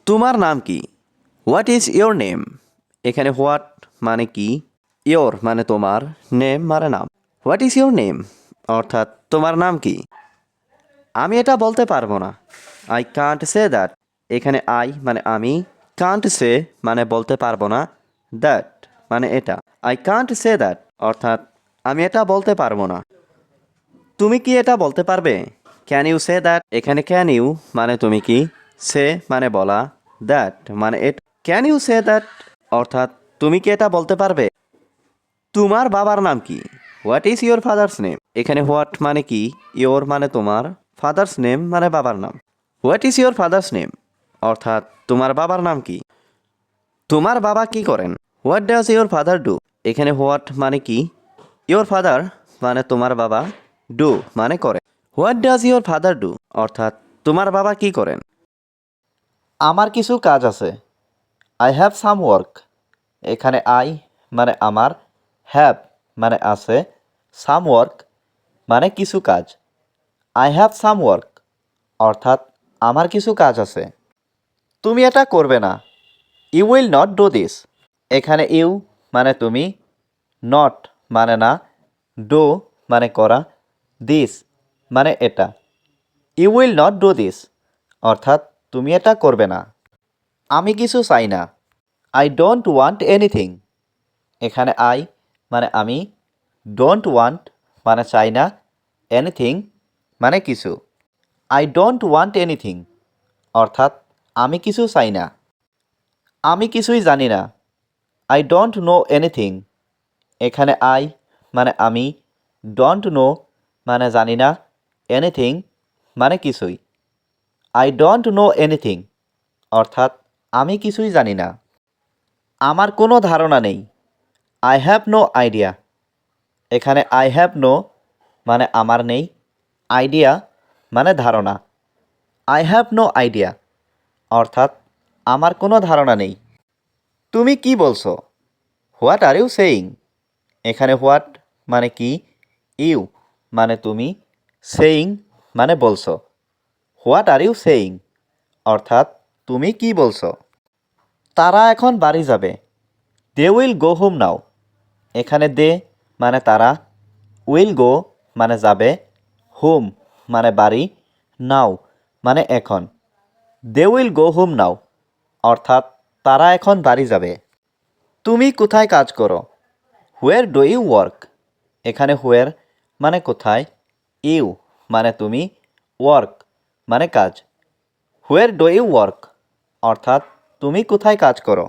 তোমার নাম কি? What is your name? এখানে হোয়াট মানে কি, ইয়োর মানে তোমার, নেম মানে নাম। হোয়াট ইজ ইয়োর নেম অর্থাৎ তোমার নাম কি? আমি এটা বলতে পারবো না। I can't say that. এখানে আই মানে আমি, কান্ট সে মানে বলতে পারবো না, দ্যাট মানে এটা। আই কান্ট সে দ্যাট অর্থাৎ আমি এটা বলতে পারবো না। তুমি কি এটা বলতে পারবে? Can you say that? এখানে ক্যান ইউ মানে তুমি কি, সে মানে বলা, দ্যাট মানে এটা। ক্যান ইউ সে দ্যাট অর্থাৎ তুমি কি এটা বলতে পারবে? তোমার বাবার নাম কি? What is your father's name? এখানে হোয়াট মানে কি, ইয়োর মানে তোমার, ফাদার্স নেম মানে বাবার নাম। What is your father's name অর্থাৎ তোমার বাবার নাম কি? তোমার বাবা কি করেন? What does your father do? এখানে হোয়াট মানে কি, ইয়োর ফাদার মানে তোমার বাবা, ডু মানে করে। What does your father do অর্থাৎ তোমার বাবা কি করেন? আমার কিছু কাজ আছে। I have some work. এখানে আই মানে আমার, হ্যাভ মানে আছে, সাম ওয়ার্ক মানে কিছু কাজ। আই হ্যাভ সাম ওয়ার্ক অর্থাৎ আমার কিছু কাজ আছে। তুমি এটা করবে না। You will not do this. এখানে ইউ মানে তুমি, নট মানে না, ডু মানে করা, দিস মানে এটা। You will not do this অর্থাৎ তুমি এটা করবে না। আমি কিছু চাই না। I don't want anything. এখানে আই মানে আমি, ডোন্ট ওয়ান্ট মানে চাই না, এনিথিং মানে কিছু। আই ডোন্ট ওয়ান্ট এনিথিং অর্থাৎ আমি কিছু চাই না। আমি কিছুই জানি না। I don't know anything. এখানে আই মানে আমি, ডোন্ট নো মানে জানি না, এনিথিং মানে কিছুই। আই ডোন্ট নো এনিথিং অর্থাৎ আমি কিছুই জানি না। আমার কোনো ধারণা নেই। I have no idea. এখানে আই হ্যাভ নো মানে আমার নেই, আইডিয়া মানে ধারণা। আই হ্যাভ নো আইডিয়া অর্থাৎ আমার কোনো ধারণা নেই। তুমি কি বলছো? What are you saying? এখানে হোয়াট মানে কি, ইউ মানে তুমি, সেইং মানে বলছো। হোয়াট আর ইউ সেইং অর্থাৎ তুমি কি বলছো? তারা এখন বাড়ি যাবে। They will go home now. এখানে দে মানে তারা, উইল গো মানে যাবে, হোম মানে বাড়ি, নাও মানে এখন। দে উইল গো হোম নাও অর্থাৎ তারা এখন বাড়ি যাবে। তুমি কোথায় কাজ করো? Where do you work? এখানে হোয়ার মানে কোথায়, ইউ মানে তুমি, ওয়ার্ক মানে কাজ। হোয়ার ডু ইউ ওয়ার্ক অর্থাৎ তুমি কোথায় কাজ করো?